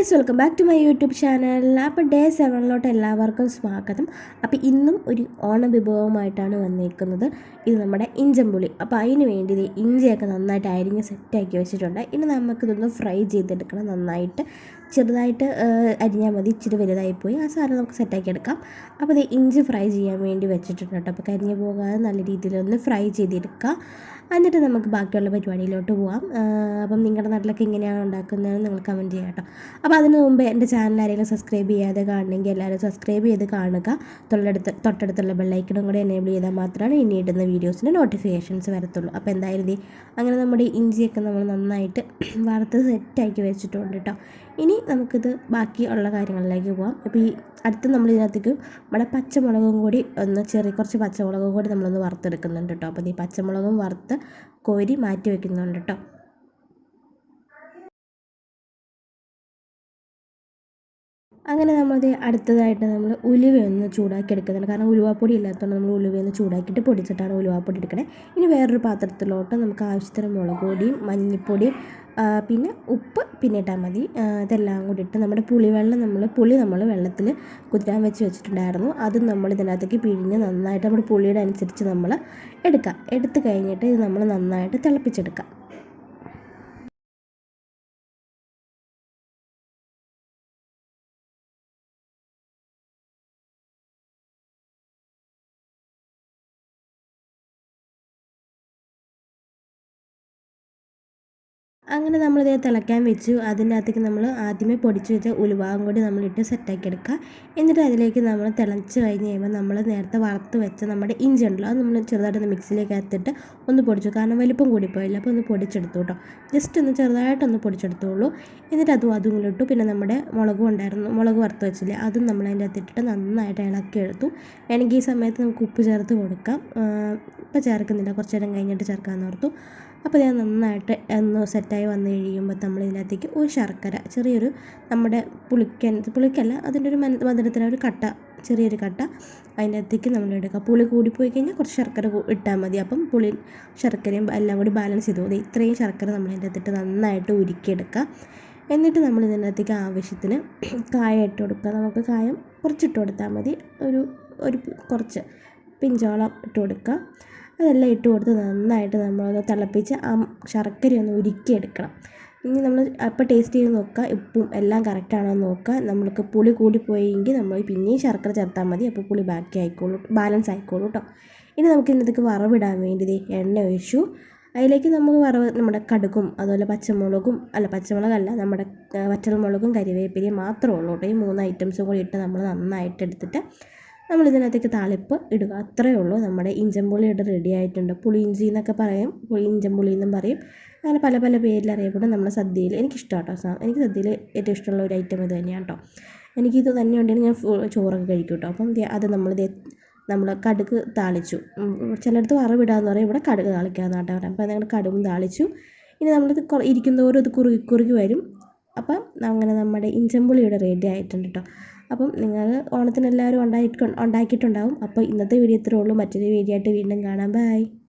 Guys welcome back to my YouTube channel. അപ്പോൾ day 7 എല്ലാവർക്കും സ്വാഗതം. അപ്പോൾ ഇന്നും ഒരു ഓണം വിഭവമായിട്ടാണ് വന്നിരിക്കുന്നത്. ഇത് നമ്മുടെ ഇഞ്ചമ്പുളി. അപ്പോൾ അതിന് വേണ്ടി ഇഞ്ചിയൊക്കെ നന്നായിട്ട് അരിഞ്ഞ് സെറ്റാക്കി വെച്ചിട്ടുണ്ട്. ഇനി നമുക്കിതൊന്ന് ഫ്രൈ ചെയ്തെടുക്കണം. നന്നായിട്ട് ചെറുതായിട്ട് അരിഞ്ഞാൽ മതി, ഇച്ചിരി വലുതായിപ്പോയി ആ സാധനം നമുക്ക് സെറ്റാക്കി എടുക്കാം. അപ്പോൾ ഇത് ഇഞ്ചി ഫ്രൈ ചെയ്യാൻ വേണ്ടി വെച്ചിട്ടുണ്ട് കേട്ടോ. അപ്പോൾ കരിഞ്ഞ് പോകാതെ നല്ല രീതിയിലൊന്ന് ഫ്രൈ ചെയ്തെടുക്കുക. എന്നിട്ട് നമുക്ക് ബാക്കിയുള്ള പരിപാടിയിലോട്ട് പോകാം. അപ്പം നിങ്ങളുടെ നാട്ടിലൊക്കെ എങ്ങനെയാണ് ഉണ്ടാക്കുന്നതെന്ന് നിങ്ങൾ കമൻറ്റ് ചെയ്യാം കേട്ടോ. അപ്പോൾ അതിന് മുമ്പ് എൻ്റെ ചാനൽ ആരെങ്കിലും സബ്സ്ക്രൈബ് ചെയ്യാതെ കാണണമെങ്കിൽ എല്ലാവരും സബ്സ്ക്രൈബ് ചെയ്ത് കാണുക. തൊട്ടടുത്തുള്ള ബെല്ലൈക്കണും കൂടെ എനേബിൾ ചെയ്താൽ മാത്രമാണ് ഇനി ഇടുന്ന വീഡിയോസിന് നോട്ടിഫിക്കേഷൻസ് വരത്തുള്ളൂ. അപ്പോൾ എന്തായാലും അങ്ങനെ നമ്മുടെ ഇഞ്ചിയൊക്കെ നമ്മൾ നന്നായിട്ട് വറുത്ത് സെറ്റാക്കി വെച്ചിട്ടുണ്ട് കേട്ടോ. ഇനി നമുക്കിത് ബാക്കി ഉള്ള കാര്യങ്ങളിലേക്ക് പോകാം. അപ്പോൾ ഈ അടുത്ത് നമ്മൾ ഇതിനകത്തേക്ക് നമ്മുടെ പച്ചമുളകും കൂടി കുറച്ച് പച്ചമുളകും കൂടി നമ്മളൊന്ന് വറുത്തെടുക്കുന്നുണ്ട് കേട്ടോ. അപ്പോൾ ഈ പച്ചമുളകും വറുത്ത് കോരി മാറ്റി വെക്കുന്നുണ്ട് കേട്ടോ. അങ്ങനെ നമ്മളത് അടുത്തതായിട്ട് നമ്മൾ ഉലുവയൊന്ന് ചൂടാക്കി എടുക്കുന്നുണ്ട്. കാരണം ഉലുവാപ്പൊടി ഇല്ലാത്തതുകൊണ്ട് നമ്മൾ ഉലുവയൊന്ന് ചൂടാക്കിയിട്ട് പൊടിച്ചിട്ടാണ് ഉലുവാപ്പൊടി എടുക്കണേ. ഇനി വേറൊരു പാത്രത്തിലോട്ട് നമുക്ക് ആവശ്യത്തിന് മുളക് പൊടിയും മഞ്ഞൾപ്പൊടിയും പിന്നെ ഉപ്പ് പിന്നെ ഇട്ടാൽ മതി. ഇതെല്ലാം കൂടി ഇട്ട് നമ്മുടെ പുളി നമ്മൾ വെള്ളത്തിൽ കുതിരാൻ വെച്ചിട്ടുണ്ടായിരുന്നു. അത് നമ്മൾ ഇതിനകത്തേക്ക് പിഴിഞ്ഞ് നന്നായിട്ട് നമ്മുടെ പുളിയുടെ അനുസരിച്ച് നമ്മൾ എടുത്ത് കഴിഞ്ഞിട്ട് ഇത് നമ്മൾ നന്നായിട്ട് തിളപ്പിച്ചെടുക്കാം. അങ്ങനെ നമ്മളിത് തിളയ്ക്കാൻ വെച്ചു. അതിനകത്തേക്ക് നമ്മൾ ആദ്യമേ പൊടിച്ച് വെച്ച ഉലുവയും കൂടി നമ്മളിട്ട് സെറ്റാക്കി എടുക്കുക. എന്നിട്ട് അതിലേക്ക് നമ്മൾ തിളച്ച് കഴിഞ്ഞ് കഴിയുമ്പോൾ നമ്മൾ നേരത്തെ വറുത്ത് വെച്ച നമ്മുടെ ഇഞ്ചി ഉണ്ടല്ലോ, അത് നമ്മൾ ചെറുതായിട്ടൊന്ന് മിക്സിയിലേക്ക് എത്തിയിട്ട് ഒന്ന് പൊടിച്ചു. കാരണം വലിപ്പം കൂടിപ്പോയില്ല, അപ്പോൾ ഒന്ന് പൊടിച്ചെടുത്തു കേട്ടോ. ജസ്റ്റ് ഒന്ന് ചെറുതായിട്ടൊന്ന് പൊടിച്ചെടുത്തോളൂ. എന്നിട്ട് അതും കൂടി ഇട്ടു. പിന്നെ നമ്മുടെ മുളക് വറുത്ത് വെച്ചില്ലേ, അതും നമ്മൾ അതിൻ്റെ അകത്തിട്ടിട്ട് നന്നായിട്ട് ഇളക്കി എടുത്തു. വേണമെങ്കിൽ ഈ സമയത്ത് നമുക്ക് ഉപ്പ് ചേർത്ത് കൊടുക്കാം. ഇപ്പോൾ ചേർക്കുന്നില്ല, കുറച്ച് നേരം കഴിഞ്ഞിട്ട് ചേർക്കാമെന്ന് ഓർത്തു. അപ്പോൾ ഞാൻ നന്നായിട്ട് ഒന്ന് സെറ്റായി വന്നു കഴിയുമ്പോൾ നമ്മൾ ഇതിനകത്തേക്ക് ഒരു ശർക്കര, ചെറിയൊരു നമ്മുടെ പുളിക്കല്ല അതിൻ്റെ ഒരു മധുരത്തിന് ഒരു ചെറിയൊരു കട്ട അതിൻ്റെ അകത്തേക്ക് നമ്മൾ എടുക്കുക. പുളി കൂടിപ്പോയി കഴിഞ്ഞാൽ കുറച്ച് ശർക്കര ഇട്ടാൽ മതി. അപ്പം ശർക്കരയും എല്ലാം കൂടി ബാലൻസ് ചെയ്തു മതി. ഇത്രയും ശർക്കര നമ്മൾ അതിൻ്റെ അകത്തിട്ട് നന്നായിട്ട് ഉരുക്കിയെടുക്കുക. എന്നിട്ട് നമ്മൾ ഇതിനകത്തേക്ക് ആവശ്യത്തിന് കായം ഇട്ട് കൊടുക്കുക. നമുക്ക് കായം കുറച്ചിട്ട് കൊടുത്താൽ മതി, ഒരു കുറച്ച് പിഞ്ചോളം ഇട്ട് കൊടുക്കുക. അതെല്ലാം ഇട്ട് കൊടുത്ത് നന്നായിട്ട് നമ്മളൊന്ന് തിളപ്പിച്ച് ആ ശർക്കരയൊന്ന് ഉരുക്കിയെടുക്കണം. ഇനി നമ്മൾ അപ്പോൾ ടേസ്റ്റ് ചെയ്ത് നോക്കുക, ഉപ്പും എല്ലാം കറക്റ്റാണോ എന്ന് നോക്കുക. നമ്മൾക്ക് പുളി കൂടിപ്പോയെങ്കിൽ നമ്മൾ പിന്നെയും ശർക്കര ചേർത്താൽ മതി. അപ്പോൾ പുളി ബാലൻസ് ആയിക്കോളൂ കേട്ടോ. ഇനി നമുക്ക് ഇതിനകത്തേക്ക് വറവിടാൻ വേണ്ടി എണ്ണ ഒഴിച്ചു. അതിലേക്ക് നമുക്ക് നമ്മുടെ കടുകും അതുപോലെ പച്ചമുളകല്ല നമ്മുടെ വറ്റൽമുളകും കരിവേപ്പിലയും മാത്രമേ ഉള്ളൂ കേട്ടോ. ഈ 3 ഐറ്റംസും കൂടി ഇട്ട് നമ്മൾ നന്നായിട്ട് എടുത്തിട്ട് നമ്മളിതിനകത്തേക്ക് താളിപ്പ് ഇടുക. അത്രയേ ഉള്ളൂ. നമ്മുടെ ഇഞ്ചമ്പുളി റെഡി ആയിട്ടുണ്ട്. പുളിയിഞ്ചി എന്നൊക്കെ പറയും, ഇഞ്ചമ്പുളി എന്നും പറയും. അങ്ങനെ പല പല പേരിൽ അറിയപ്പെടും നമ്മുടെ സദ്യയിൽ. എനിക്കിഷ്ടമാണ് കേട്ടോ. എനിക്ക് സദ്യയിൽ ഏറ്റവും ഇഷ്ടമുള്ള ഒരു ഐറ്റം ഇത് തന്നെയാണ് കേട്ടോ. എനിക്കിത് തന്നെ ഉണ്ടെങ്കിൽ ഞാൻ ചോറൊക്കെ കഴിക്കും കേട്ടോ. അപ്പം അത് നമ്മൾ കടുക് താളിച്ചു. ചിലയിടത്ത് വറവിടാന്ന് പറയും, ഇവിടെ കടുക് താളിക്കാമെന്നാട്ടോ പറയാം. അപ്പോൾ ഞങ്ങൾ കടുകും താളിച്ചു. ഇനി നമ്മളിത് ഇരിക്കുന്നതോറും ഇത് കുറുകി വരും. അപ്പം അങ്ങനെ നമ്മുടെ ഇഞ്ചമ്പുളി റെഡി ആയിട്ടുണ്ട് കേട്ടോ. അപ്പം നിങ്ങൾ ഓണത്തിന് എല്ലാവരും ഉണ്ടാക്കിയിട്ടുണ്ടാവും. അപ്പോൾ ഇന്നത്തെ വീഡിയോ ഇത്രയേ ഉള്ളൂ. മറ്റൊരു വീഡിയോ ആയിട്ട് വീണ്ടും കാണാം. ബൈ.